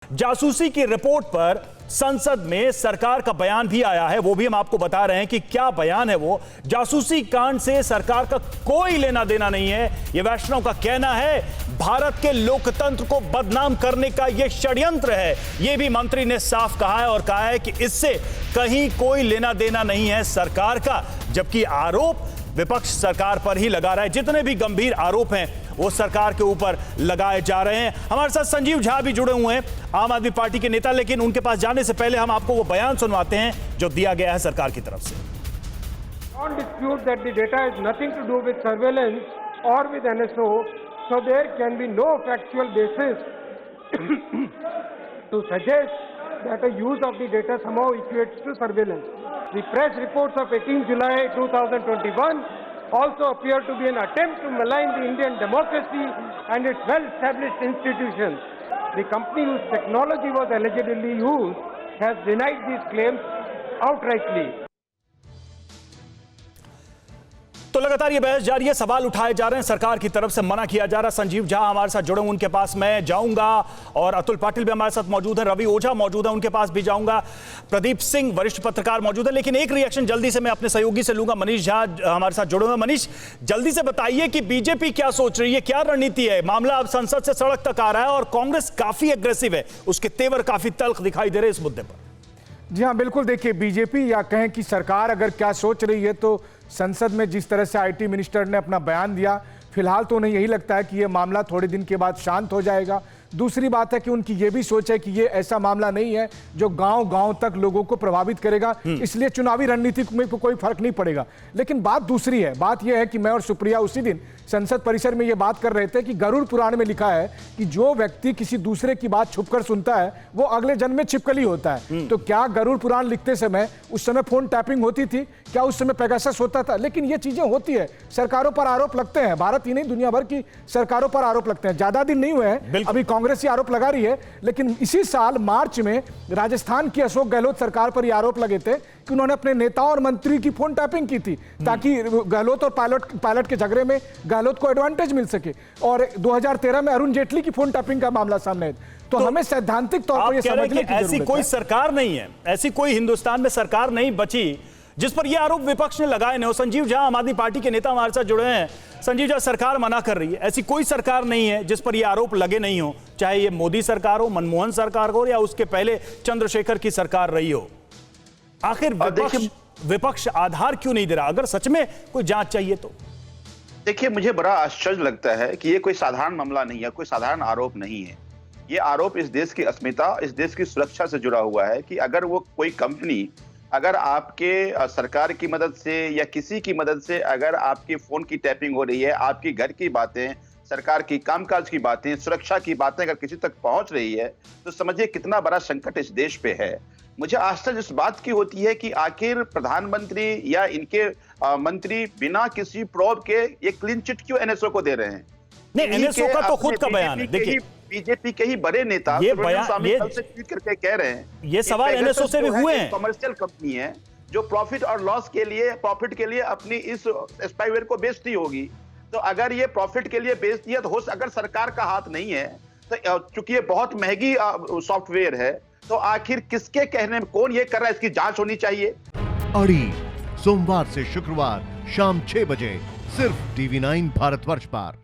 जासूसी की रिपोर्ट पर संसद में सरकार का बयान भी आया है, वो भी हम आपको बता रहे हैं कि क्या बयान है वो। जासूसी कांड से सरकार का कोई लेना देना नहीं है, ये वैष्णव का कहना है। भारत के लोकतंत्र को बदनाम करने का ये षड्यंत्र है, ये भी मंत्री ने साफ कहा है और कहा है कि इससे कहीं कोई लेना देना नहीं है सरकार का। जबकि आरोप विपक्ष सरकार पर ही लगा रहा है, जितने भी गंभीर आरोप हैं वो सरकार के ऊपर लगाए जा रहे हैं। हमारे साथ संजीव झा भी जुड़े हुए हैं, आम आदमी पार्टी के नेता, लेकिन उनके पास जाने से पहले हम आपको वो बयान सुनवाते हैं जो दिया गया है सरकार की तरफ से। Don't dispute that the data has nothing to do with surveillance or with NSO, so there can be no factual basis to suggest that a use of the data somehow equates to surveillance. The press reports of 18 July 2021 also appear to be an attempt to malign the Indian democracy and its well-established institutions. The company whose technology was allegedly used has denied these claims outrightly. तो लगातार ये बहस जारी है, सवाल उठाए जा रहे हैं, सरकार की तरफ से मना किया जा रहा है। संजीव झा हमारे साथ जुड़े, उनके पास मैं जाऊंगा, और अतुल पाटिल भी हमारे साथ मौजूद है, रवि ओझा मौजूद है, उनके पास भी जाऊंगा, प्रदीप सिंह वरिष्ठ पत्रकार मौजूद है। लेकिन एक रिएक्शन जल्दी से मैं अपने सहयोगी से लूंगा। मनीष झा हमारे साथ जुड़े हुए। मनीष, जल्दी से बताइए कि बीजेपी क्या सोच रही है, क्या रणनीति है? मामला अब संसद से सड़क तक आ रहा है और कांग्रेस काफी एग्रेसिव है, उसके तेवर काफी तल्ख दिखाई दे रहे इस मुद्दे पर। जी हाँ, बिल्कुल। देखिए, बीजेपी या कहें कि सरकार अगर क्या सोच रही है, तो संसद में जिस तरह से आईटी मिनिस्टर ने अपना बयान दिया, फिलहाल तो उन्हें यही लगता है कि ये मामला थोड़े दिन के बाद शांत हो जाएगा। दूसरी बात है कि उनकी ये भी सोच है कि ये ऐसा मामला नहीं है जो गांव-गांव तक लोगों को प्रभावित करेगा, इसलिए चुनावी रणनीति में कोई फर्क नहीं पड़ेगा। लेकिन बात दूसरी है, बात यह है कि मैं और सुप्रिया उसी दिन संसद परिसर में ये बात कर रहे थे कि गरुड़ पुराण में लिखा है कि जो व्यक्ति किसी दूसरे की बात छुपकर सुनता है वो अगले जन्म में छिपकली होता है। तो क्या गरुड़ पुराण लिखते समय उस समय फोन टैपिंग होती थी? क्या उस समय पेगासस होता था? लेकिन ये चीजें होती है, सरकारों पर आरोप लगते हैं, भारत ही नहीं दुनिया भर की सरकारों पर आरोप लगते हैं। ज्यादा दिन नहीं हुए हैं, अभी कांग्रेस ये आरोप लगा रही है, लेकिन इसी साल मार्च में राजस्थान की अशोक गहलोत सरकार पर ये आरोप लगे थे कि उन्होंने अपने नेताओं और मंत्री की फोन टैपिंग की थी ताकि गहलोत और पायलट के झगड़े में गहलोत को एडवांटेज मिल सके। और 2013 में अरुण जेटली की फोन टैपिंग का मामला सामने है। तो हमें सैद्धांतिक तौर पर यह समझने की जरूरत है, ऐसी कोई सरकार नहीं है, ऐसी कोई हिंदुस्तान में सरकार नहीं बची जिस पर यह आरोप विपक्ष ने लगाए न हो। संजीव झा आम आदमी पार्टी के नेता हमारे साथ जुड़े हैं। संजीव झा, सरकार मना कर रही है, ऐसी कोई सरकार नहीं है जिस पर यह आरोप लगे नहीं हो, चाहे ये मोदी सरकार हो, मनमोहन सरकार हो, या उसके पहले चंद्रशेखर की सरकार रही हो। आखिर विपक्ष आधार क्यों नहीं दे रहा? अगर सच में कोई जांच चाहिए तो देखिए, मुझे बड़ा आश्चर्य लगता है कि ये कोई साधारण मामला नहीं है, कोई साधारण आरोप नहीं है। ये आरोप इस देश की अस्मिता, इस देश की सुरक्षा से जुड़ा हुआ है कि अगर वो कोई कंपनी अगर आपके सरकार की मदद से या किसी की मदद से अगर आपके फोन की टैपिंग हो रही है, आपकी घर की बातें, सरकार की कामकाज की बातें, सुरक्षा की बातें अगर किसी तक पहुंच रही है, तो समझिए कितना बड़ा संकट इस देश पे है। मुझे आश्चर्य इस बात की होती है कि आखिर प्रधानमंत्री या इनके मंत्री बिना किसी प्रोब के ये क्लीन चिट क्यों एनएसओ को दे रहे हैं? नहीं, एनएसओ का तो खुद का बयान है। देखिए, बीजेपी के ही बड़े नेता ये बयान से ट्वीट करके कह रहे हैं, ये सवाल एनएसओ से भी हुए हैं। कमर्शियल कंपनी है जो प्रॉफिट और लॉस के लिए, प्रॉफिट के लिए अपनी इस स्पाईवेयर को बेचती होगी। तो अगर ये प्रॉफिट के लिए बेचती है, तो अगर सरकार का हाथ नहीं है, तो चूंकि ये बहुत महंगी सॉफ्टवेयर है, तो आखिर किसके कहने में कौन ये कर रहा है, इसकी जांच होनी चाहिए। अड़ी सोमवार से शुक्रवार शाम 6 बजे सिर्फ TV9 भारतवर्ष पर।